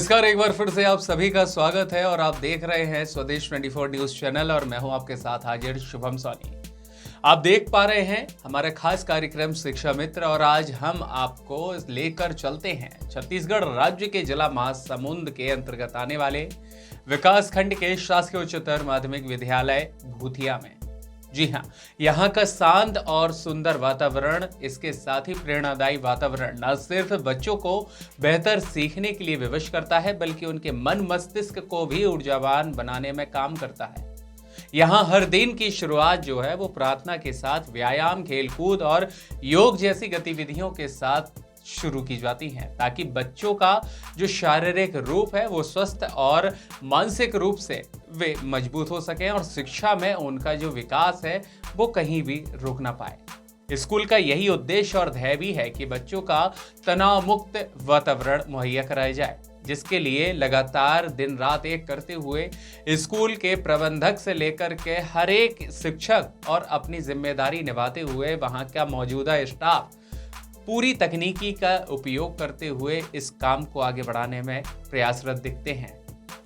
नमस्कार, एक बार फिर से आप सभी का स्वागत है और आप देख रहे हैं स्वदेश 24 न्यूज चैनल और मैं हूं आपके साथ हाजिर शुभम सोनी। आप देख पा रहे हैं हमारा खास कार्यक्रम शिक्षा मित्र और आज हम आपको लेकर चलते हैं छत्तीसगढ़ राज्य के जिला महासमुंद के अंतर्गत आने वाले विकास खंड के शासकीय उच्चतर माध्यमिक विद्यालय भूथिया में। जी हाँ, यहाँ का शांत और सुंदर वातावरण, इसके साथ ही प्रेरणादायी वातावरण न सिर्फ बच्चों को बेहतर सीखने के लिए विवश करता है बल्कि उनके मन मस्तिष्क को भी ऊर्जावान बनाने में काम करता है। यहाँ हर दिन की शुरुआत जो है वो प्रार्थना के साथ व्यायाम, खेलकूद और योग जैसी गतिविधियों के साथ शुरू की जाती हैं ताकि बच्चों का जो शारीरिक रूप है वो स्वस्थ और मानसिक रूप से वे मजबूत हो सकें और शिक्षा में उनका जो विकास है वो कहीं भी रुक ना पाए। स्कूल का यही उद्देश्य और ध्येय भी है कि बच्चों का तनाव मुक्त वातावरण मुहैया कराया जाए, जिसके लिए लगातार दिन रात एक करते हुए स्कूल के प्रबंधक से लेकर के हर एक शिक्षक और अपनी जिम्मेदारी निभाते हुए वहां का मौजूदा स्टाफ पूरी तकनीकी का उपयोग करते हुए इस काम को आगे बढ़ाने में प्रयासरत दिखते हैं।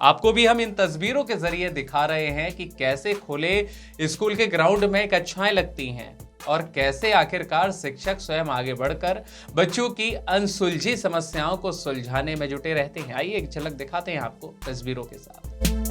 आपको भी हम इन तस्वीरों के जरिए दिखा रहे हैं कि कैसे खुले स्कूल के ग्राउंड में कक्षाएं लगती हैं और कैसे आखिरकार शिक्षक स्वयं आगे बढ़कर बच्चों की अनसुलझी समस्याओं को सुलझाने में जुटे रहते हैं। आइए एक झलक दिखाते हैं आपको तस्वीरों के साथ।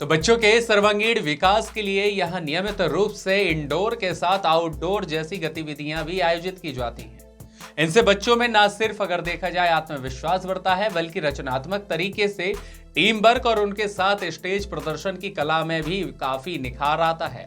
तो बच्चों के सर्वांगीण विकास के लिए यहाँ नियमित रूप से इंडोर के साथ आउटडोर जैसी गतिविधियां भी आयोजित की जाती हैं। इनसे बच्चों में न सिर्फ अगर देखा जाए आत्मविश्वास बढ़ता है बल्कि रचनात्मक तरीके से टीम वर्क और उनके साथ स्टेज प्रदर्शन की कला में भी काफी निखार आता है।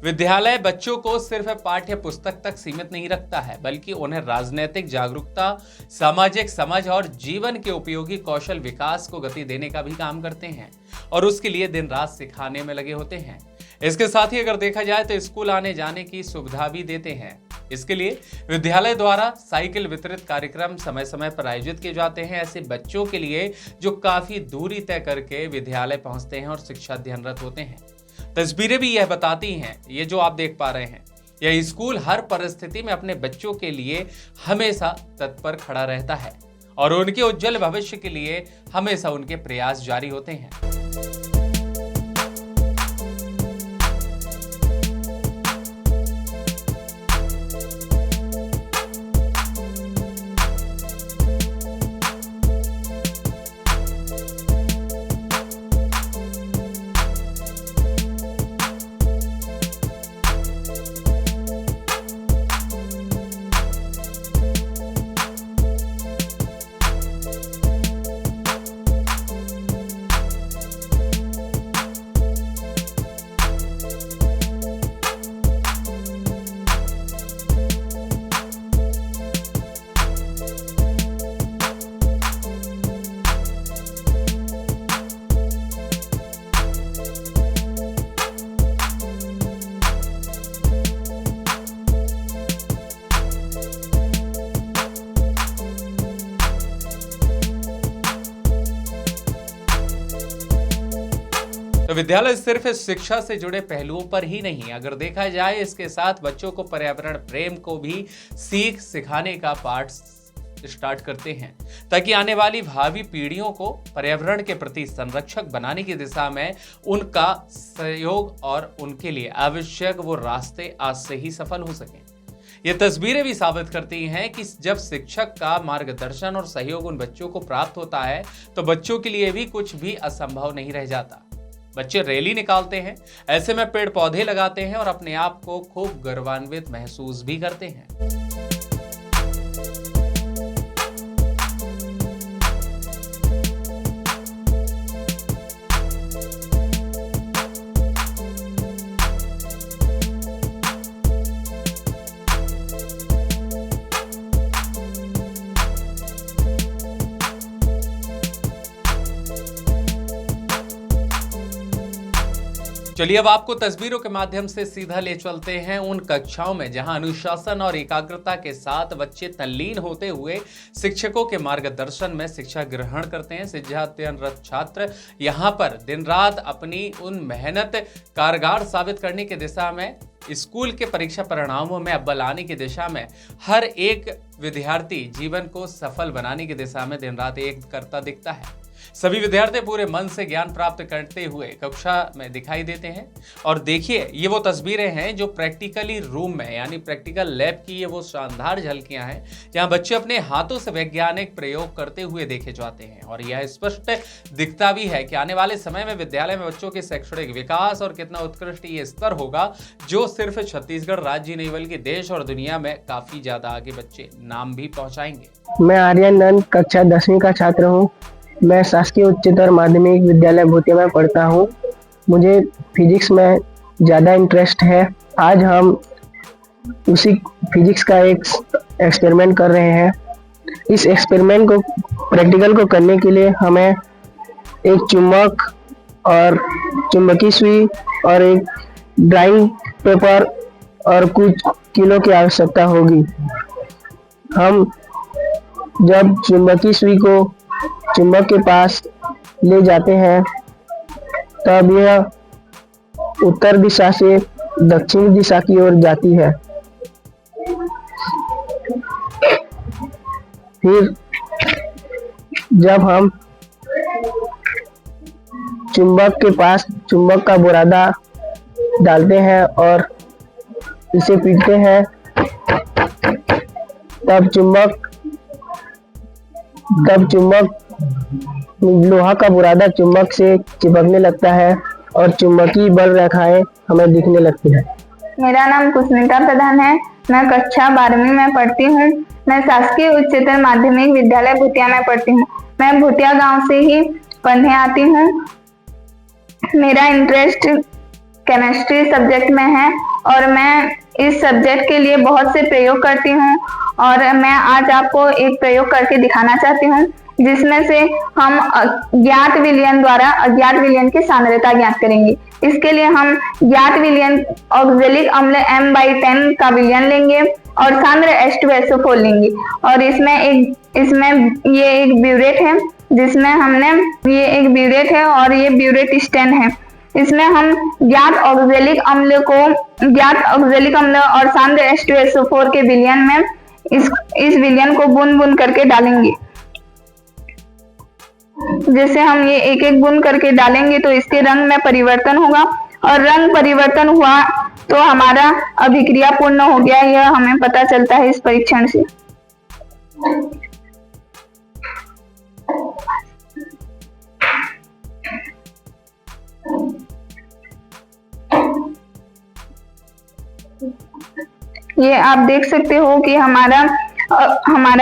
विद्यालय बच्चों को सिर्फ पाठ्य पुस्तक तक सीमित नहीं रखता है बल्कि उन्हें राजनीतिक जागरूकता, सामाजिक समझ और जीवन के उपयोगी कौशल विकास को गति देने का भी काम करते हैं और उसके लिए दिन रात सिखाने में लगे होते हैं। इसके साथ ही अगर देखा जाए तो स्कूल आने जाने की सुविधा भी देते हैं। इसके लिए विद्यालय द्वारा साइकिल वितरित कार्यक्रम समय समय पर आयोजित किए जाते हैं ऐसे बच्चों के लिए जो काफी दूरी तय करके विद्यालय पहुंचते हैं और शिक्षा अध्ययनरत होते हैं। तस्वीरें भी यह बताती हैं, ये जो आप देख पा रहे हैं, यह स्कूल हर परिस्थिति में अपने बच्चों के लिए हमेशा तत्पर खड़ा रहता है और उनके उज्जवल भविष्य के लिए हमेशा उनके प्रयास जारी होते हैं। विद्यालय सिर्फ शिक्षा से जुड़े पहलुओं पर ही नहीं, अगर देखा जाए इसके साथ बच्चों को पर्यावरण प्रेम को भी सिखाने का पाठ स्टार्ट करते हैं, ताकि आने वाली भावी पीढ़ियों को पर्यावरण के प्रति संरक्षक बनाने की दिशा में उनका सहयोग और उनके लिए आवश्यक वो रास्ते आज से ही सफल हो सकें। ये तस्वीरें भी साबित करती हैं कि जब शिक्षक का मार्गदर्शन और सहयोग उन बच्चों को प्राप्त होता है तो बच्चों के लिए भी कुछ भी असंभव नहीं रह जाता। बच्चे रैली निकालते हैं, ऐसे में पेड़ पौधे लगाते हैं और अपने आप को खूब गौरवान्वित महसूस भी करते हैं। चलिए अब आपको तस्वीरों के माध्यम से सीधा ले चलते हैं उन कक्षाओं में जहां अनुशासन और एकाग्रता के साथ बच्चे तल्लीन होते हुए शिक्षकों के मार्गदर्शन में शिक्षा ग्रहण करते हैं। शिक्षाध्ययनरत छात्र यहां पर दिन रात अपनी उन मेहनत कारगर साबित करने की दिशा में, स्कूल के परीक्षा परिणामों में अव्वल आने की दिशा में, हर एक विद्यार्थी जीवन को सफल बनाने की दिशा में दिन रात एक करता दिखता है। सभी विद्यार्थी पूरे मन से ज्ञान प्राप्त करते हुए कक्षा में दिखाई देते हैं। और देखिए, ये वो तस्वीरें हैं जो प्रैक्टिकली रूम में यानी प्रैक्टिकल लैब की ये वो शानदार झलकियां हैं जहां बच्चे अपने हाथों से वैज्ञानिक प्रयोग करते हुए देखे जाते हैं। और यह स्पष्ट दिखता भी है कि आने वाले समय में विद्यालय में बच्चों के शैक्षणिक विकास और कितना उत्कृष्ट ये स्तर होगा, जो सिर्फ छत्तीसगढ़ राज्य नहीं बल्कि देश और दुनिया में काफी ज्यादा आगे बच्चे नाम भी पहुंचाएंगे। मैं आर्यन नंद कक्षा 10वीं का छात्र हूँ। मैं शासकीय उच्चतर माध्यमिक विद्यालय भूतिया में पढ़ता हूँ। मुझे फिजिक्स में ज़्यादा इंटरेस्ट है। आज हम उसी फिजिक्स का एक एक्सपेरिमेंट कर रहे हैं। इस एक्सपेरिमेंट को प्रैक्टिकल को करने के लिए हमें एक चुम्बक और चुंबकीय सुई और एक ड्राइंग पेपर और कुछ किलो की आवश्यकता होगी। हम जब चुंबकीय सुई को चुंबक के पास ले जाते हैं तब यह उत्तर दिशा से दक्षिण दिशा की ओर जाती है। फिर जब हम चुंबक के पास चुंबक का बुरादा डालते हैं और इसे पीटते हैं तब चुंबक लोहा का बुरादा चुंबक से चिपकने लगता है और चुंबकीय बल रेखाएं हमें दिखने लगती है। मेरा नाम कुसुमिता प्रधान है। मैं कक्षा 12वीं में पढ़ती हूँ। मैं शासकीय उच्चतर माध्यमिक विद्यालय भूतिया में पढ़ती हूँ। मैं भूतिया गांव से ही पढ़ने आती हूँ। मेरा इंटरेस्ट केमिस्ट्री सब्जेक्ट में है और मैं इस सब्जेक्ट के लिए बहुत से प्रयोग करती हूँ और मैं आज आपको एक प्रयोग करके दिखाना चाहती हूँ, जिसमें से हम ज्ञात विलयन द्वारा अज्ञात विलयन की सांद्रता ज्ञात करेंगे। इसके लिए हम ज्ञात विलयन ऑक्जेलिक अम्ल M/10 का विलयन लेंगे और सांद्र H2SO4 लेंगे। और इसमें ये एक ब्यूरेट है, जिसमें हमने ये एक ब्यूरेट है और ये ब्यूरेट स्टेन है। इसमें हम ज्ञात ऑक्जेलिक अम्ल और सांद्र H2SO4 के विलयन में इस विलयन को बूंद बूंद करके डालेंगे। जैसे हम ये एक एक बूंद करके डालेंगे तो इसके रंग में परिवर्तन होगा और रंग परिवर्तन हुआ तो हमारा अभिक्रिया पूर्ण हो गया। यह हमें पता चलता है इस परीक्षण से। ये आप देख सकते हो कि हमारा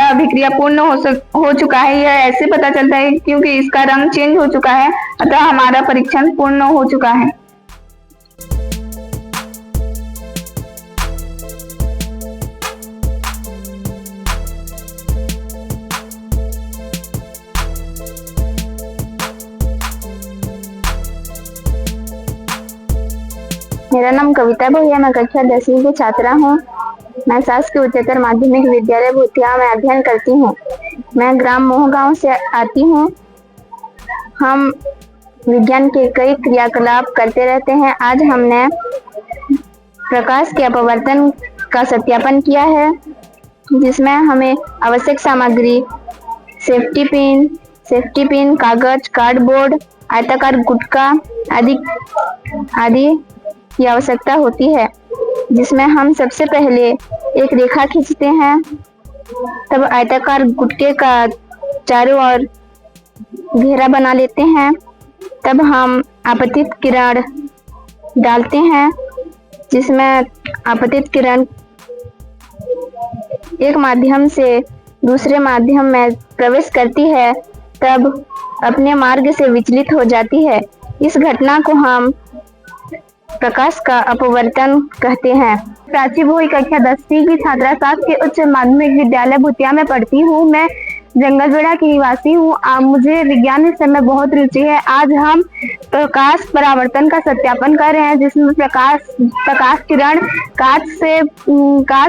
अभिक्रिया पूर्ण हो चुका है। यह ऐसे पता चलता है क्योंकि इसका रंग चेंज हो चुका है, अतः हमारा परीक्षण पूर्ण हो चुका है। मेरा नाम कविता भैया, मैं कक्षा 10वीं की छात्रा हूँ। मैं शासकीय उच्चतर माध्यमिक विद्यालय भूतिया में अध्ययन करती हूँ। मैं ग्राम मोह गांव से आती हूँ। हम विज्ञान के कई क्रियाकलाप करते रहते हैं। आज हमने प्रकाश के अपवर्तन का सत्यापन किया है, जिसमें हमें आवश्यक सामग्री सेफ्टी पिन, कागज, कार्डबोर्ड, आयताकार गुटका आदि की आवश्यकता होती है, जिसमें हम सबसे पहले एक रेखा खींचते हैं, तब आयताकार गुटके का चारों ओर घेरा बना लेते हैं, तब हम आपतित किरण डालते हैं, जिसमें आपतित किरण एक माध्यम से दूसरे माध्यम में प्रवेश करती है, तब अपने मार्ग से विचलित हो जाती है। इस घटना को हम प्रकाश का अपवर्तन कहते हैं। प्राची भोई कक्षा 10वीं की छात्रा शासकीय उच्च माध्यमिक विद्यालय भूतिया में पढ़ती हूँ। मैं जंगलबेड़ा की निवासी हूँ। मुझे विज्ञान विषय में बहुत रुचि है। आज हम प्रकाश परावर्तन का सत्यापन कर रहे हैं, जिसमें प्रकाश किरण कांच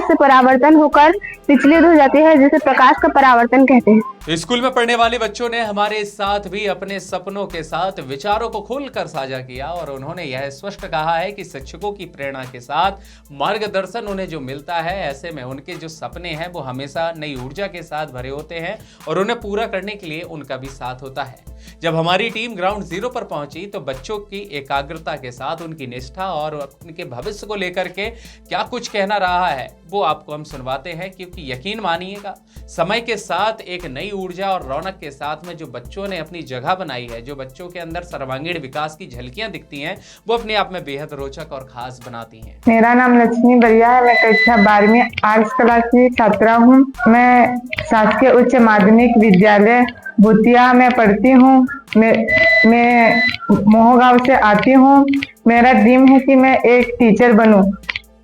से परावर्तन होकर विचलित हो जाती है, जिसे प्रकाश का परावर्तन कहते हैं। स्कूल में पढ़ने वाले बच्चों ने हमारे साथ भी अपने सपनों के साथ विचारों को खोलकर साझा किया और उन्होंने यह स्पष्ट कहा है कि शिक्षकों की प्रेरणा के साथ मार्गदर्शन उन्हें जो मिलता है, ऐसे में उनके जो सपने हैं वो हमेशा नई ऊर्जा के साथ भरे होते हैं और उन्हें पूरा करने के लिए उनका भी साथ होता है। जब हमारी टीम ग्राउंड जीरो पर पहुंची तो बच्चों की एकाग्रता के साथ उनकी निष्ठा और उनके भविष्य को लेकर के क्या कुछ कहना रहा है वो आपको हम सुनवाते हैं, क्योंकि यकीन मानिएगा समय के साथ एक नई ऊर्जा और रौनक के साथ में जो बच्चों ने अपनी जगह बनाई है, जो बच्चों के अंदर सर्वांगीण विकास की झलकियां दिखती हैं, वो अपने आप में बेहद रोचक और खास बनाती हैं। मेरा नाम लक्ष्मी बरिया है। मैं कक्षा 12वीं आर्ट्स क्लास की छात्रा हूँ। मैं शासकीय उच्च माध्यमिक विद्यालय भूतिया में पढ़ती हूँ। मैं मोहगांव से आती हूँ। मेरा ड्रीम है कि मैं एक टीचर बनूं।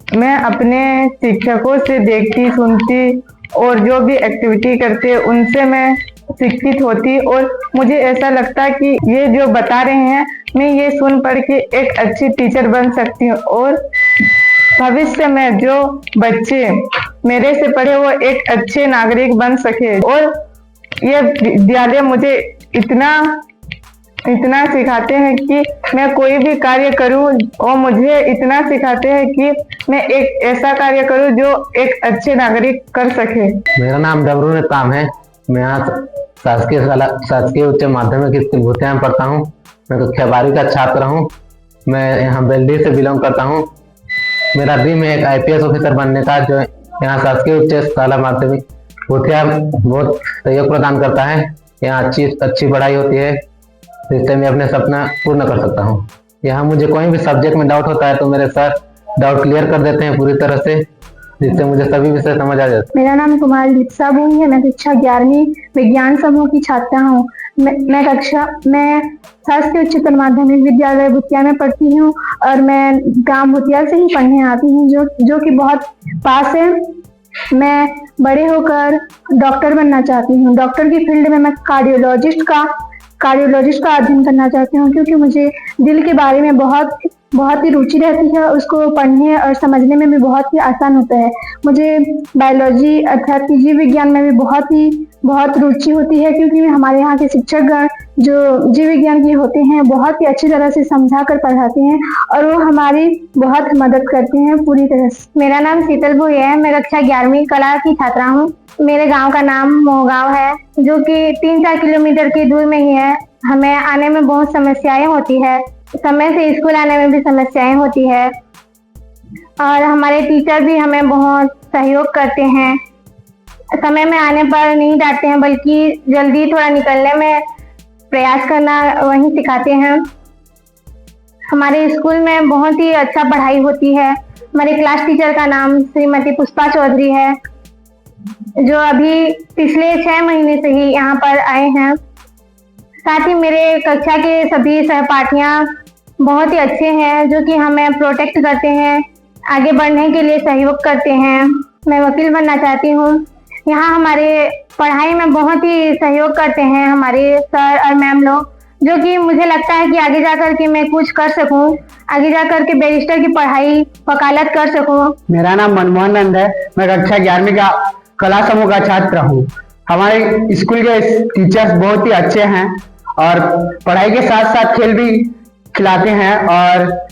मैं अपने शिक्षकों से देखती सुनती और जो भी एक्टिविटी करते उनसे मैं शिक्षित होती और मुझे ऐसा लगता कि ये जो बता रहे हैं मैं ये सुन पढ़ के एक अच्छी टीचर बन सकती हूँ और भविष्य में जो बच्चे मेरे से पढ़े वो एक अच्छे नागरिक बन सके। और ये विद्यालय मुझे इतना सिखाते हैं कि मैं कोई भी कार्य करूं और मुझे इतना सिखाते हैं कि मैं एक ऐसा कार्य करूं जो एक अच्छे नागरिक कर सके। मेरा नाम डबरू नेताम है। मैं यहाँ शासकीय उच्च माध्यमिक स्कूल भूतिया में पढ़ता हूँ। मैं कक्षा 12वीं का छात्र हूँ। मैं यहाँ बेल्डी से बिलोंग करता हूँ। मेरा ड्रीम है एक IPS ऑफिसर बनने का, जो यहाँ शासकीय उच्च शाला माध्यमिक भूतिया बहुत सहयोग प्रदान करता है। यहाँ अच्छी पढ़ाई होती है, जिससे मैं अपने सपना पूर्ण कर सकता हूँ। यहाँ मुझे कोई भी सब्जेक्ट में डाउट होता है तो मेरे सर डाउट क्लियर कर देते हैं पूरी तरह से, जिससे मुझे सभी विषय समझ आ जाते हैं। मेरा नाम कुमारी दीक्षा बुई है। मैं कक्षा 11वीं विज्ञान समूह की छात्रा हूँ। मैं शासकीय उच्चतर माध्यमिक विद्यालय भूतिया में पढ़ती हूँ और मैं गांव भूतिया से ही पढ़ने आती हूँ, जो कि बहुत पास है। मैं बड़े होकर डॉक्टर बनना चाहती हूँ। डॉक्टर की फील्ड में मैं कार्डियोलॉजिस्ट का अध्ययन करना चाहती हूँ, क्योंकि मुझे दिल के बारे में बहुत ही रुचि रहती है। उसको पढ़ने और समझने में भी बहुत ही आसान होता है। मुझे बायोलॉजी अर्थात जीव विज्ञान में भी बहुत रुचि होती है, क्योंकि हमारे यहाँ के शिक्षकगण जो जीव विज्ञान के होते हैं बहुत ही अच्छी तरह से समझा कर पढ़ाते हैं और वो हमारी बहुत मदद करते हैं पूरी तरह से। मेरा नाम शीतल भोई है। मैं कक्षा 11वीं कला की छात्रा हूँ। मेरे गांव का नाम मोहगांव है, जो कि 3-4 किलोमीटर की दूर में ही है। हमें आने में बहुत समस्याएं होती है, समय से स्कूल आने में भी समस्याएं होती है और हमारे टीचर भी हमें बहुत सहयोग करते हैं। समय में आने पर नहीं डांटते हैं, बल्कि जल्दी थोड़ा निकलने में प्रयास करना वही सिखाते हैं। हमारे स्कूल में बहुत ही अच्छा पढ़ाई होती है। हमारे क्लास टीचर का नाम श्रीमती पुष्पा चौधरी है, जो अभी पिछले 6 महीने से ही यहाँ पर आए हैं। साथ ही मेरे कक्षा के सभी सहपाठियाँ बहुत ही अच्छे हैं, जो कि हमें प्रोटेक्ट करते हैं, आगे बढ़ने के लिए सहयोग करते हैं। मैं वकील बनना चाहती हूँ। यहाँ हमारे पढ़ाई में बहुत ही सहयोग करते हैं हमारे सर और मैम लोग, जो कि मुझे लगता है कि आगे जाकर के मैं कुछ कर सकूं, आगे जाकर के बैरिस्टर की पढ़ाई वकालत कर सकूं। मेरा नाम मनमोहन नंद है। मैं कक्षा 11वीं का कला समूह का छात्र हूँ। हमारे स्कूल के टीचर्स बहुत ही अच्छे हैं और पढ़ाई के साथ साथ खेल भी खिलाते हैं। और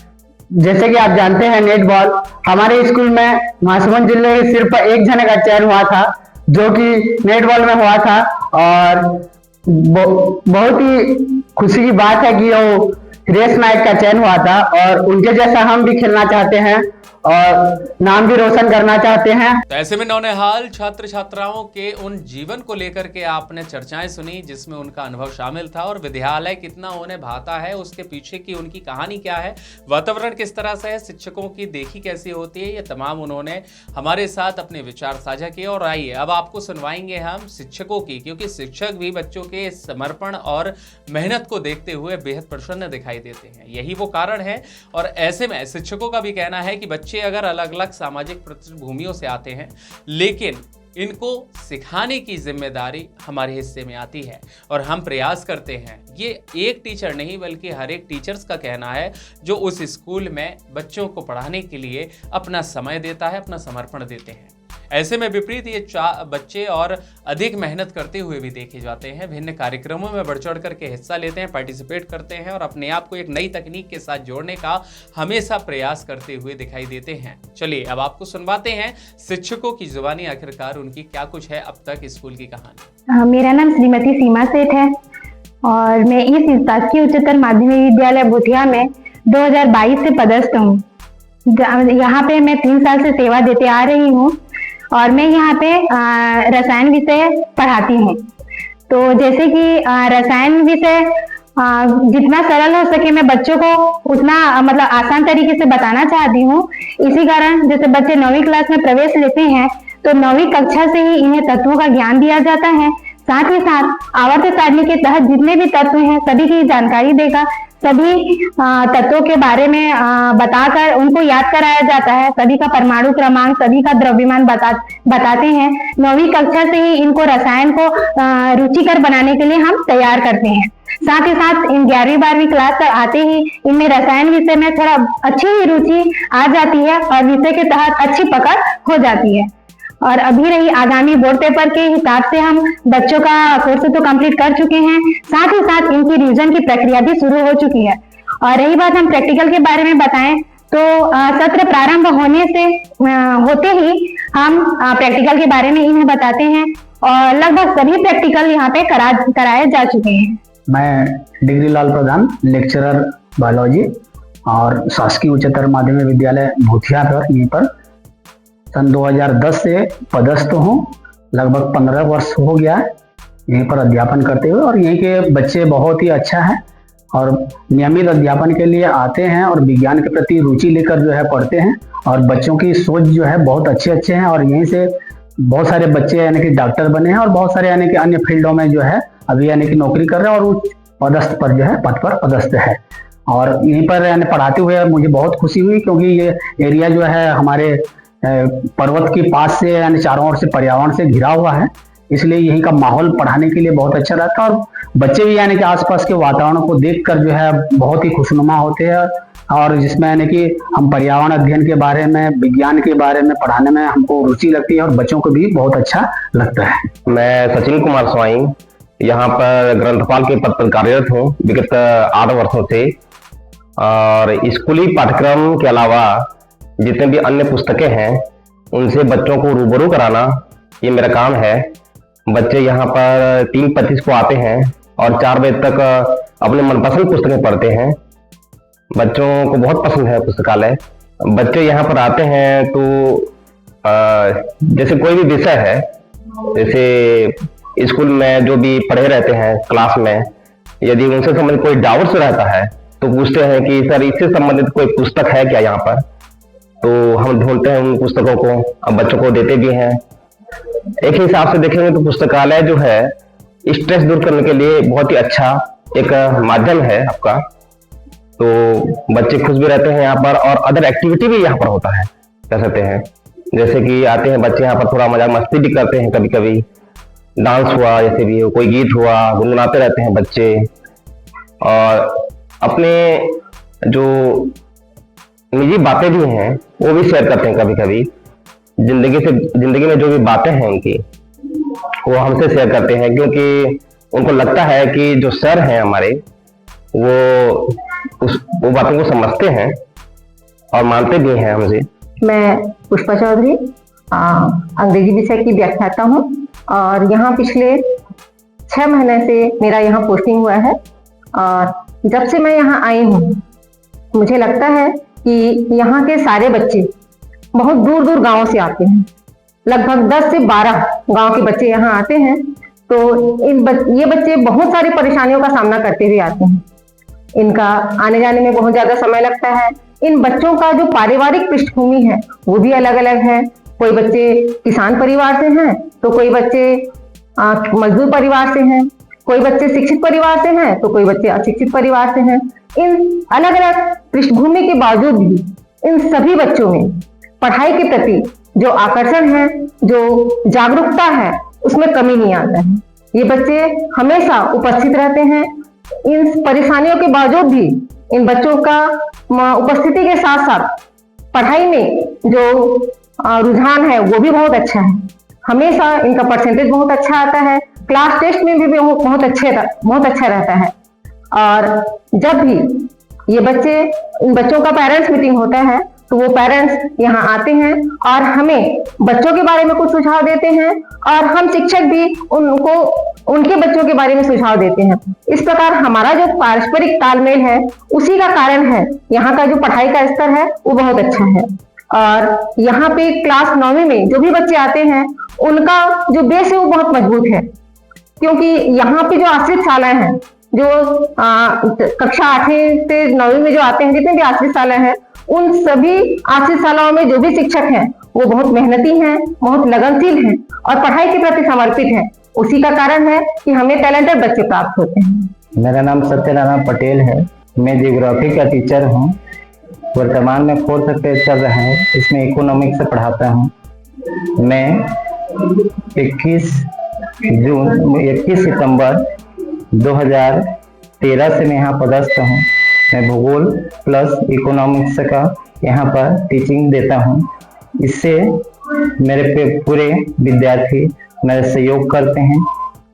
जैसे कि आप जानते हैं नेटबॉल हमारे स्कूल में महासमुंद जिले में सिर्फ एक जने का चयन हुआ था जो कि नेटबॉल में हुआ था। और बहुत ही खुशी की बात है कि वो रेस नायक का चयन हुआ था और उनके जैसा हम भी खेलना चाहते हैं और नाम भी रोशन करना चाहते हैं। तो ऐसे में नौनिहाल छात्र छात्राओं के उन जीवन को लेकर के आपने चर्चाएं सुनी जिसमें उनका अनुभव शामिल था और विद्यालय कितना उन्हें भाता है, उसके पीछे की उनकी कहानी क्या है, वातावरण किस तरह से है, शिक्षकों की देखी कैसी होती है, ये तमाम उन्होंने हमारे साथ अपने विचार साझा किए। और आइए अब आपको सुनवाएंगे हम शिक्षकों की, क्योंकि शिक्षक भी बच्चों के समर्पण और मेहनत को देखते हुए बेहद प्रसन्न दिखाई देते हैं। यही वो कारण है। और ऐसे में शिक्षकों का भी कहना है कि बच्चे अगर अलग अलग सामाजिक पृष्ठभूमियों से आते हैं लेकिन इनको सिखाने की जिम्मेदारी हमारे हिस्से में आती है और हम प्रयास करते हैं। ये एक टीचर नहीं बल्कि हर एक टीचर्स का कहना है जो उस स्कूल में बच्चों को पढ़ाने के लिए अपना समय देता है, अपना समर्पण देते हैं। ऐसे में विपरीत ये बच्चे और अधिक मेहनत करते हुए भी देखे जाते हैं, विभिन्न कार्यक्रमों में बढ़ चढ़ करके हिस्सा लेते हैं, पार्टिसिपेट करते हैं और अपने आप को एक नई तकनीक के साथ जोड़ने का हमेशा प्रयास करते हुए दिखाई देते हैं। चलिए अब आपको सुनवाते हैं शिक्षकों की जुबानी आखिरकार उनकी क्या कुछ है अब तक स्कूल की कहानी। मेरा नाम श्रीमती सीमा सेठ है और मैं इस शासकीय उच्चतर माध्यमिक विद्यालय भूतिया में 2022 से पदस्थ हूँ। यहाँ पे मैं 3 साल से सेवा देते आ रही हूँ और मैं यहाँ पे रसायन विषय पढ़ाती हूँ। तो जैसे कि रसायन विषय जितना सरल हो सके मैं बच्चों को उतना मतलब आसान तरीके से बताना चाहती हूँ। इसी कारण जैसे बच्चे 9वीं क्लास में प्रवेश लेते हैं तो 9वीं कक्षा से ही इन्हें तत्वों का ज्ञान दिया जाता है। साथ ही साथ आवर्त सारणी के तहत जितने भी तत्व हैं सभी की जानकारी देगा, सभी तत्वों के बारे में बताकर उनको याद कराया जाता है। सभी का परमाणु क्रमांक, सभी का द्रव्यमान बताते हैं। 9वीं कक्षा से ही इनको रसायन को रुचिकर बनाने के लिए हम तैयार करते हैं। साथ ही साथ इन 11वीं 12वीं क्लास तक आते ही इनमें रसायन विषय में थोड़ा अच्छी ही रुचि आ जाती है और विषय के तहत अच्छी पकड़ हो जाती है। और अभी रही आगामी बोर्ड पेपर के हिसाब से हम बच्चों का कोर्स तो कंप्लीट कर चुके हैं, साथ ही साथ इनकी रिवीजन की प्रक्रिया भी शुरू हो चुकी है। और रही बात हम प्रैक्टिकल के बारे में बताएं तो सत्र प्रारंभ होते ही हम प्रैक्टिकल के बारे में इन्हें बताते हैं और लगभग सभी प्रैक्टिकल यहाँ पे कराए जा चुके हैं। मैं डिग्री लाल प्रधान, लेक्चरर बायोलॉजी और शासकीय उच्चतर माध्यमिक विद्यालय भूतिया पर यहीं पर सन 2010 से पदस्थ हूँ। लगभग 15 वर्ष हो गया यहीं पर अध्यापन करते हुए और यहीं के बच्चे बहुत ही अच्छा है और नियमित अध्यापन के लिए आते हैं और विज्ञान के प्रति रुचि लेकर जो है पढ़ते हैं और बच्चों की सोच जो है बहुत अच्छे हैं और यहीं से बहुत सारे बच्चे यानी कि डॉक्टर बने हैं और बहुत सारे यानी कि अन्य फील्डों में जो है अभी यानी कि नौकरी कर रहे हैं और उच्च पदस्थ पर जो है पद पर पदस्थ है। और यहीं पर यानी पढ़ाते हुए मुझे बहुत खुशी हुई क्योंकि ये एरिया जो है हमारे पर्वत के पास से यानी चारों ओर से पर्यावरण से घिरा हुआ है, इसलिए यहीं का माहौल पढ़ाने के लिए बहुत अच्छा रहता है और बच्चे भी यानी कि आसपास के वातावरण को देखकर जो है बहुत ही खुशनुमा होते हैं और जिसमें यानी कि हम पर्यावरण अध्ययन के बारे में, विज्ञान के बारे में पढ़ाने में हमको रुचि लगती है और बच्चों को भी बहुत अच्छा लगता है। मैं सचिन कुमार स्वाई यहाँ पर ग्रंथपाल के पद पर कार्यरत हूँ विगत 8 वर्षों से और स्कूली पाठ्यक्रम के अलावा जितने भी अन्य पुस्तकें हैं उनसे बच्चों को रूबरू कराना ये मेरा काम है। बच्चे यहाँ पर 3:25 को आते हैं और 4 बजे तक अपने मनपसंद पुस्तकें पढ़ते हैं। बच्चों को बहुत पसंद है पुस्तकालय। बच्चे यहाँ पर आते हैं तो जैसे कोई भी विषय है, जैसे स्कूल में जो भी पढ़े रहते हैं क्लास में, यदि उनसे संबंधित कोई डाउट्स रहता है तो पूछते हैं कि सर इससे संबंधित कोई पुस्तक है क्या यहाँ पर, तो हम ढूंढते हैं उन पुस्तकों को, अब बच्चों को देते भी हैं। एक ही हिसाब से देखेंगे तो पुस्तकालय जो है स्ट्रेस दूर करने के लिए बहुत ही अच्छा एक माध्यम है आपका, तो बच्चे खुश भी रहते हैं यहाँ पर और अदर एक्टिविटी भी यहाँ पर होता है कह सकते हैं। जैसे कि आते हैं बच्चे यहाँ पर थोड़ा मजाक मस्ती भी करते हैं, कभी कभी डांस हुआ, जैसे भी कोई गीत हुआ, गुनगुनाते रहते हैं बच्चे और अपने जो निजी बातें भी हैं वो भी शेयर करते हैं। कभी कभी जिंदगी में जो भी बातें हैं उनकी वो हमसे शेयर करते हैं, क्योंकि उनको लगता है कि जो सर हैं हमारे वो बातों को समझते हैं और मानते भी हैं हमसे। मैं पुष्पा चौधरी अंग्रेजी विषय की व्याख्याता हूँ और यहाँ पिछले 6 महीने से मेरा यहाँ पोस्टिंग हुआ है। और जब से मैं यहाँ आई हूँ मुझे लगता है कि यहाँ के सारे बच्चे बहुत दूर दूर गांवों से आते हैं। लगभग 10 से 12 गांव के बच्चे यहाँ आते हैं। तो ये बच्चे बहुत सारी परेशानियों का सामना करते हुए आते हैं। इनका आने जाने में बहुत ज्यादा समय लगता है। इन बच्चों का जो पारिवारिक पृष्ठभूमि है वो भी अलग अलग है। कोई बच्चे किसान परिवार से हैं तो कोई बच्चे मजदूर परिवार से हैं, कोई बच्चे शिक्षित परिवार से हैं तो कोई बच्चे अशिक्षित परिवार से हैं। इन अलग अलग पृष्ठभूमि के बावजूद भी इन सभी बच्चों में पढ़ाई के प्रति जो आकर्षण है, जो जागरूकता है, उसमें कमी नहीं आता है। ये बच्चे हमेशा उपस्थित रहते हैं। इन परेशानियों के बावजूद भी इन बच्चों का उपस्थिति के साथ साथ पढ़ाई में जो रुझान है वो भी बहुत अच्छा है। हमेशा इनका परसेंटेज बहुत अच्छा आता है। क्लास टेस्ट में भी बहुत अच्छा रहता है। और जब भी इन बच्चों का पेरेंट्स मीटिंग होता है तो वो पेरेंट्स यहाँ आते हैं और हमें बच्चों के बारे में कुछ सुझाव देते हैं और हम शिक्षक भी उनको उनके बच्चों के बारे में सुझाव देते हैं। इस प्रकार हमारा जो पारस्परिक तालमेल है उसी का कारण है यहाँ का जो पढ़ाई का स्तर है वो बहुत अच्छा है। और यहाँ पे क्लास 9वीं में जो भी बच्चे आते हैं उनका जो बेस है वो बहुत मजबूत है, क्योंकि यहाँ पे जो आश्रित शालाएं हैं, जो कक्षा 8वीं से 9वीं में जो आते हैं, जितने भी आश्रित शालाएं हैं, उन सभी आश्रित शालाओं में जो भी शिक्षक हैं वो बहुत मेहनती हैं, बहुत लगनशील हैं और पढ़ाई के प्रति समर्पित हैं। उसी का कारण है कि हमें टैलेंटेड बच्चे प्राप्त होते हैं। मेरा नाम सत्यनारायण पटेल है। मैं जियोग्राफी का टीचर हूँ। वर्तमान में 4th फेज चल रहा है, इसमें इकोनॉमिक्स से पढ़ाता हूँ। मैं 21 सितंबर 2013 से मैं यहाँ पदस्थ हूँ। मैं भूगोल प्लस इकोनॉमिक्स का यहाँ पर टीचिंग देता हूँ। इससे मेरे पूरे विद्यार्थी मेरे सहयोग करते हैं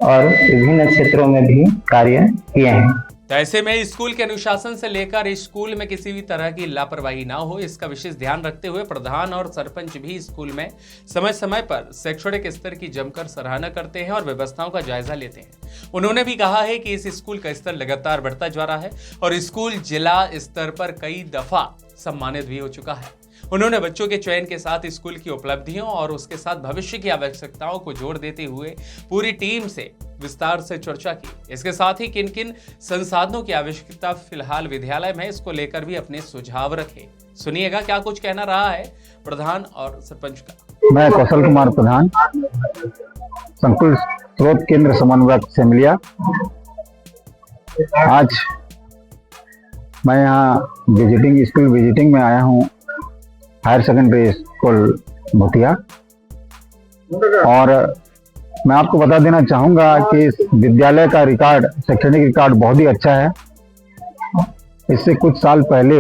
और विभिन्न क्षेत्रों में भी कार्य किए हैं। तो ऐसे में स्कूल के अनुशासन से लेकर स्कूल में किसी भी तरह की लापरवाही ना हो, इसका विशेष ध्यान रखते हुए प्रधान और सरपंच भी स्कूल में समय समय पर शैक्षणिक स्तर की जमकर सराहना करते हैं और व्यवस्थाओं का जायजा लेते हैं। उन्होंने भी कहा है कि इस स्कूल का स्तर लगातार बढ़ता जा रहा है और स्कूल जिला स्तर पर कई दफा सम्मानित भी हो चुका है। उन्होंने बच्चों के चयन के साथ स्कूल की उपलब्धियों और उसके साथ भविष्य की आवश्यकताओं को जोड़ देते हुए पूरी टीम से विस्तार से चर्चा की। इसके साथ ही किन किन संसाधनों की आवश्यकता फिलहाल विद्यालय में, इसको लेकर भी अपने सुझाव रखे। सुनिएगा क्या कुछ कहना रहा है प्रधान और सरपंच का। मैं कौशल कुमार प्रधान, संकुल स्रोत केंद्र समन्वयक सेमलिया। आज मैं यहाँ स्कूल विजिटिंग में आया हूँ, हायर सेकेंडरी स्कूल भूतिया। और मैं आपको बता देना चाहूँगा कि इस विद्यालय का रिकॉर्ड, शैक्षणिक रिकॉर्ड बहुत ही अच्छा है। इससे कुछ साल पहले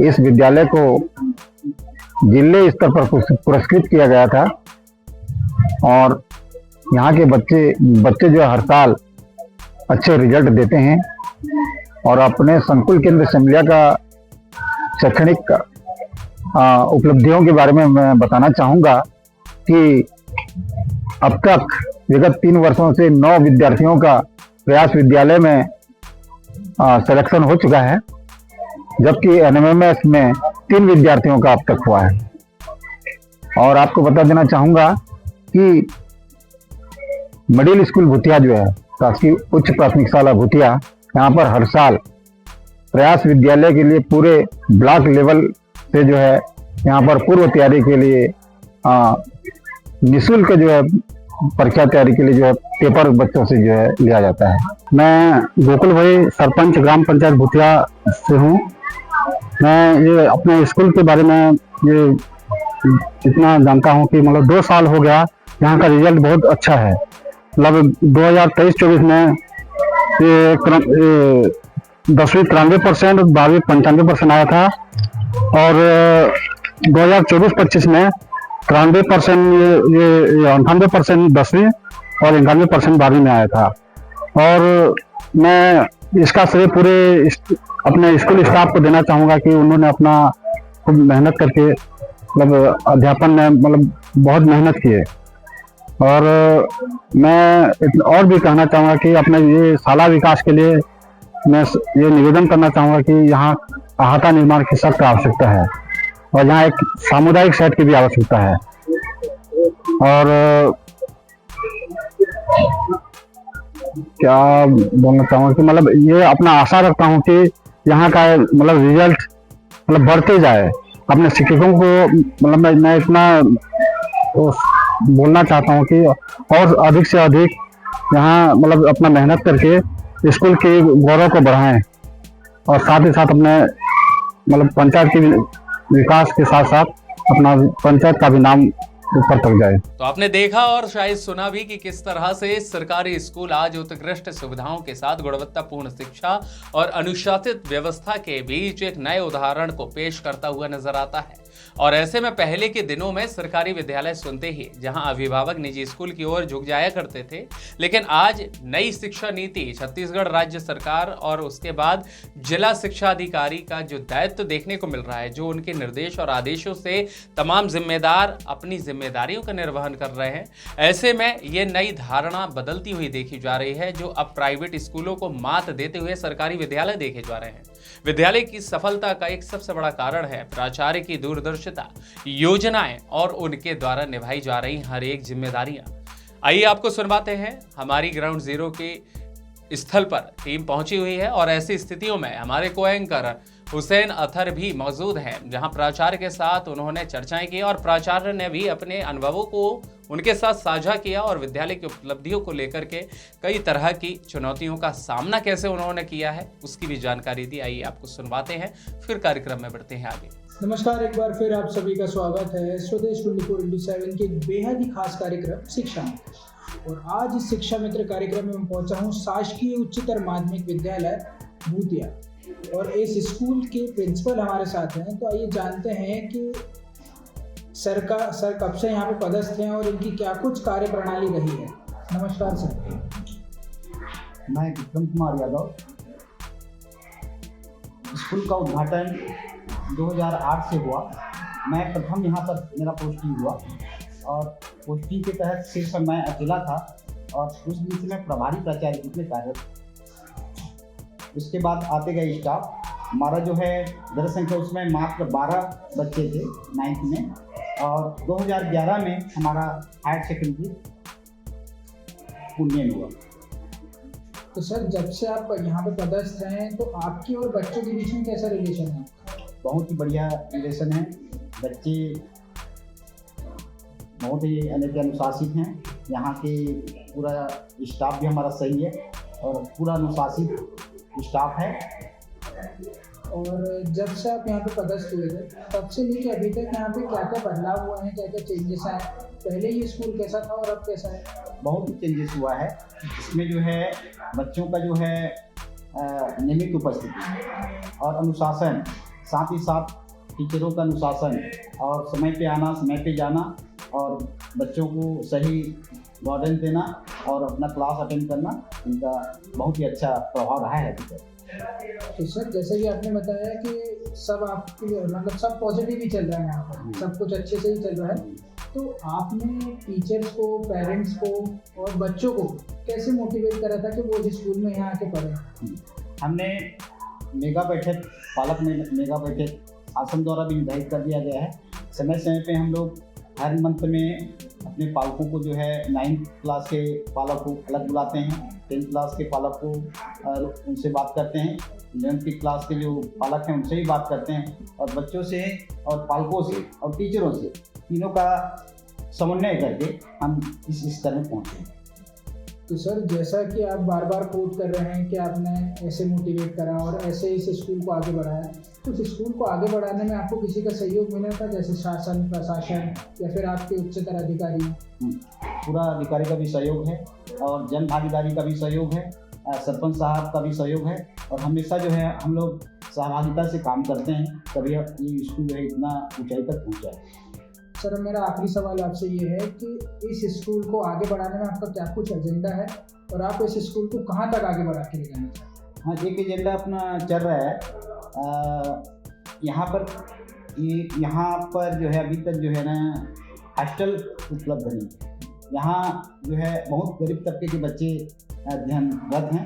इस विद्यालय को जिले स्तर पर पुरस्कृत किया गया था और यहाँ के बच्चे जो हर साल अच्छे रिजल्ट देते हैं। और अपने संकुल केंद्र सेमलिया का शैक्षणिक उपलब्धियों के बारे में मैं बताना चाहूँगा कि अब तक विगत 3 वर्षों से 9 विद्यार्थियों का प्रयास विद्यालय में सिलेक्शन हो चुका है, जबकि एनएमएमएस में 3 विद्यार्थियों का अब तक हुआ है। और आपको बता देना चाहूँगा कि मिडिल स्कूल भूतिया जो है, शासकीय उच्च प्राथमिक शाला भूतिया, यहाँ पर हर साल प्रयास विद्यालय के लिए पूरे ब्लॉक लेवल से जो है यहाँ पर पूर्व तैयारी के लिए निःशुल्क जो है परीक्षा तैयारी के लिए जो है पेपर बच्चों से जो है लिया जाता है। मैं गोकुल भाई, सरपंच ग्राम पंचायत भूतिया से हूँ। मैं ये अपने स्कूल के बारे में ये इतना जानता हूँ कि मतलब 2 साल हो गया, यहाँ का रिजल्ट बहुत अच्छा है। मतलब 2023-24 में ये 10वीं 93%, 12वीं 95% आया था और 2024-25 में 93%, ये 98% 10वीं और 91% 12वीं में आया था। और मैं इसका श्रेय पूरे अपने स्कूल स्टाफ को देना चाहूँगा कि उन्होंने अपना खूब मेहनत करके मतलब अध्यापन में मतलब बहुत मेहनत की है। और मैं और भी कहना चाहूँगा कि अपने ये शाला विकास के लिए मैं ये निवेदन करना चाहूँगा कि यहाँ अहाता निर्माण की सख्त आवश्यकता है और यहाँ एक सामुदायिक सेट की भी आवश्यकता है। और क्या बोलना चाहूँगा कि मतलब ये अपना आशा रखता हूँ कि यहाँ का मतलब रिजल्ट मतलब बढ़ते जाए। अपने शिक्षकों को मतलब मैं इतना बोलना चाहता हूँ कि और अधिक से अधिक यहाँ मतलब अपना मेहनत करके स्कूल के गौरव को बढ़ाएं और साथ ही साथ अपने मतलब पंचायत के विकास के साथ साथ अपना पंचायत का भी नाम ऊपर तक जाए। तो आपने देखा और शायद सुना भी कि किस तरह से सरकारी स्कूल आज उत्कृष्ट सुविधाओं के साथ गुणवत्तापूर्ण शिक्षा और अनुशासित व्यवस्था के बीच एक नए उदाहरण को पेश करता हुआ नजर आता है। और ऐसे में पहले के दिनों में सरकारी विद्यालय सुनते ही जहां अभिभावक निजी स्कूल की ओर झुक जाया करते थे, लेकिन आज नई शिक्षा नीति, छत्तीसगढ़ राज्य सरकार और उसके बाद जिला शिक्षा अधिकारी का जो दायित्व देखने को मिल रहा है, जो उनके निर्देश और आदेशों से तमाम जिम्मेदार अपनी जिम्मेदारियों का निर्वहन कर रहे हैं, ऐसे में ये नई धारणा बदलती हुई देखी जा रही है, जो अब प्राइवेट स्कूलों को मात देते हुए सरकारी विद्यालय देखे जा रहे हैं। विद्यालय की सफलता का एक सबसे बड़ा कारण है प्राचार्य की दूरदर्शिता, योजनाएं और उनके द्वारा निभाई जा रही हर एक जिम्मेदारियां। आइए आपको सुनवाते हैं, हमारी ग्राउंड जीरो के स्थल पर टीम पहुंची हुई है और ऐसी स्थितियों में हमारे को एंकर हुसैन अथर भी मौजूद हैं, जहां प्राचार्य के साथ उन्होंने चर्चाएं की और प्राचार्य ने भी अपने अनुभवों को उनके साथ साझा किया और विद्यालय की उपलब्धियों को लेकर के कई तरह की चुनौतियों का सामना कैसे उन्होंने किया है उसकी भी जानकारी दी। आइए आपको सुनवाते हैं, फिर कार्यक्रम में बढ़ते हैं आगे। नमस्कार, एक बार फिर आप सभी का स्वागत है स्वदेश 24/7 के बेहद ही खास कार्यक्रम शिक्षा मित्र। और आज इस शिक्षा मित्र कार्यक्रम में मैं पहुंचा हूं शासकीय उच्चतर माध्यमिक विद्यालय भूतिया और इस स्कूल के प्रिंसिपल हमारे साथ हैं। तो आइए जानते हैं कि सर कब से यहाँ पे पदस्थ हैं और इनकी क्या कुछ कार्य प्रणाली रही है। नमस्कार सर। मैं विक्रम कुमार यादव। स्कूल का उद्घाटन 2008 से हुआ। मैं प्रथम यहाँ पर मेरा पोस्टिंग हुआ और पोस्टिंग के तहत सिर्फ मैं अकेला था और उस दिन से मैं प्रभारी प्राचार्य के रूप में कार्यरत। उसके बाद आते गए स्टाफ, हमारा जो है जनसंख्या उसमें मात्र 12 बच्चे थे 9th में, और 2011 में हमारा हायर सेकेंडरी पुणे में हुआ। तो सर, जब से आप यहाँ पे पदस्थ हैं तो आपकी और बच्चों के बीच में कैसा रिलेशन है? बहुत ही बढ़िया रिलेशन है। बच्चे बहुत ही अनुशासित हैं। यहाँ के पूरा स्टाफ भी हमारा सही है और पूरा अनुशासित स्टाफ है। और जब से आप यहाँ पे पदस्थ हुए थे तब से लेके अभी तक यहाँ पे क्या क्या बदलाव हुआ है, क्या क्या चेंजेस आए? पहले ये स्कूल कैसा था और अब कैसा है? बहुत ही चेंजेस हुआ है। इसमें जो है बच्चों का जो है नियमित उपस्थिति और अनुशासन, साथ ही साथ टीचरों का अनुशासन और समय पे आना, समय पे जाना और बच्चों को सही गाइडेंस देना और अपना क्लास अटेंड करना, इनका बहुत ही अच्छा प्रभाव रहा है अभी तक। तो सर, जैसे कि आपने बताया कि सब आपके मतलब सब पॉजिटिव ही चल रहा है, यहाँ पर सब कुछ अच्छे से ही चल रहा है, तो आपने टीचर्स को, पेरेंट्स को और बच्चों को कैसे मोटिवेट करा था कि वो इस स्कूल में यहाँ आके पढ़ें? हमने मेगा बैठक, पालक में मेगा बैठक शासन द्वारा भी निर्धारित कर दिया गया है। समय समय पे हम लोग हर मंथ में अपने पालकों को जो है 9th क्लास के पालक को अलग बुलाते हैं, 10th क्लास के पालक को उनसे बात करते हैं, 11th क्लास के जो पालक हैं उनसे भी बात करते हैं और बच्चों से और पालकों से और टीचरों से तीनों का समन्वय करके हम इस स्तर में पहुँचे। तो सर, जैसा कि आप बार बार कोट कर रहे हैं कि आपने ऐसे मोटिवेट करा और ऐसे इस स्कूल को आगे बढ़ाया, तो इस स्कूल को आगे बढ़ाने में आपको किसी का सहयोग मिला था, जैसे शासन, प्रशासन या फिर आपके उच्चतर अधिकारी? पूरा अधिकारी का भी सहयोग है और जन भागीदारी का भी सहयोग है, सरपंच साहब का भी सहयोग है और हमेशा जो है हम लोग सहभागिता से काम करते हैं, तभी ये स्कूल जो है इतना ऊंचाई तक पहुँचा है। सर मेरा आखिरी सवाल आपसे ये है कि इस स्कूल को आगे बढ़ाने में आपका क्या कुछ एजेंडा है और आप इस स्कूल को कहाँ तक आगे बढ़ा के ले जाना चाहते हैं? हाँ, एक एजेंडा अपना चल रहा है यहाँ पर जो है अभी तक जो है ना हॉस्टल उपलब्ध नहीं है। यहाँ जो है बहुत गरीब तबके के बच्चे अध्ययनरत हैं।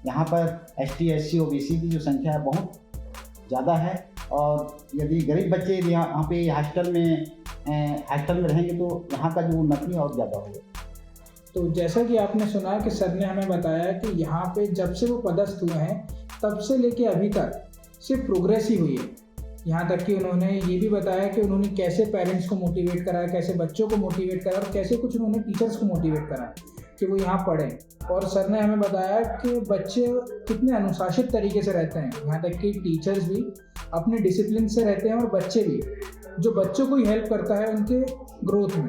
यहाँ पर ST SC OBC की जो संख्या है बहुत ज़्यादा है, और यदि गरीब बच्चे यहाँ पे हॉस्टल में रहेंगे तो यहाँ का जो उन्नति और ज़्यादा होगा। तो जैसा कि आपने सुना कि सर ने हमें बताया कि यहाँ पे जब से वो पदस्थ हुए हैं तब से लेके अभी तक सिर्फ प्रोग्रेस ही हुई है। यहाँ तक कि उन्होंने ये भी बताया कि उन्होंने कैसे पेरेंट्स को मोटिवेट करा, कैसे बच्चों को मोटिवेट करा और कैसे कुछ उन्होंने टीचर्स को मोटिवेट करा कि वो यहाँ पढ़ें। और सर ने हमें बताया कि बच्चे कितने अनुशासित तरीके से रहते हैं, यहाँ तक कि टीचर्स भी अपने डिसिप्लिन से रहते हैं और बच्चे भी, जो बच्चों को ही हेल्प करता है उनके ग्रोथ में।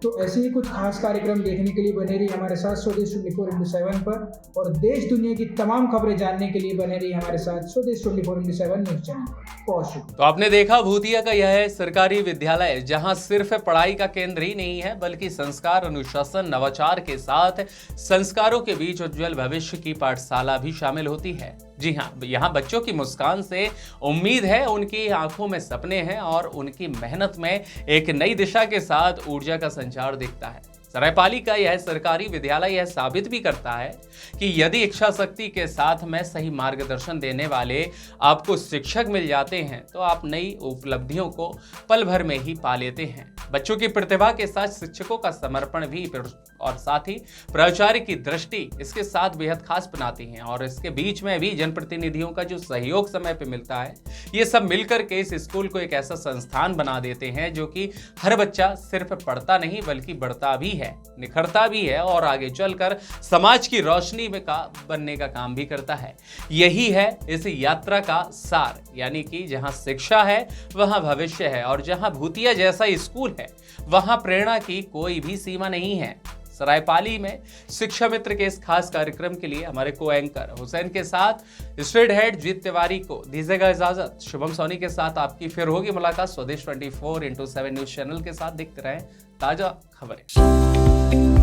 तो ऐसे ही कुछ खास कार्यक्रम देखने के लिए बने रही हमारे साथ स्वदेश 24/7 पर, और देश दुनिया की तमाम खबरें जानने के लिए बने रही हमारे साथ स्वदेश 24/7 न्यूज चैनल पर। बहुत शुक्रिया। तो आपने देखा भूतिया का यह है सरकारी विद्यालय, जहां सिर्फ पढ़ाई का केंद्र ही नहीं है बल्कि संस्कार, अनुशासन, नवाचार के साथ संस्कारों के बीच उज्जवल भविष्य की पाठशाला भी शामिल होती है। जी हाँ, यहाँ बच्चों की मुस्कान से उम्मीद है, उनकी आंखों में सपने हैं और उनकी मेहनत में एक नई दिशा के साथ ऊर्जा का संचार दिखता है। सरायपाली का यह सरकारी विद्यालय यह साबित भी करता है कि यदि इच्छा शक्ति के साथ में सही मार्गदर्शन देने वाले आपको शिक्षक मिल जाते हैं तो आप नई उपलब्धियों को पल भर में ही पा लेते हैं। बच्चों की प्रतिभा के साथ शिक्षकों का समर्पण भी और साथ ही प्राचार्य की दृष्टि इसके साथ बेहद खास बनाती हैं, और इसके बीच में भी जनप्रतिनिधियों का जो सहयोग समय पे मिलता है, ये सब मिलकर के इस स्कूल को एक ऐसा संस्थान बना देते हैं जो कि हर बच्चा सिर्फ पढ़ता नहीं बल्कि बढ़ता भी है, निखरता भी है और आगे चलकर समाज की रोशनी में बनने का काम भी करता है। यही है इस यात्रा का सार, यानी कि जहां शिक्षा है वहां भविष्य है, और जहां भूतिया जैसा स्कूल है वहां प्रेरणा की कोई भी सीमा नहीं है। सरायपाली में शिक्षा मित्र के इस खास कार्यक्रम के लिए हमारे को एंकर हुसैन के साथ स्ट्रेट हेड जीत तिवारी को दीजिएगा इजाजत। शुभम सोनी के साथ आपकी फिर होगी मुलाकात स्वदेश 24/7 न्यूज चैनल के साथ। देखते रहें ताजा खबरें।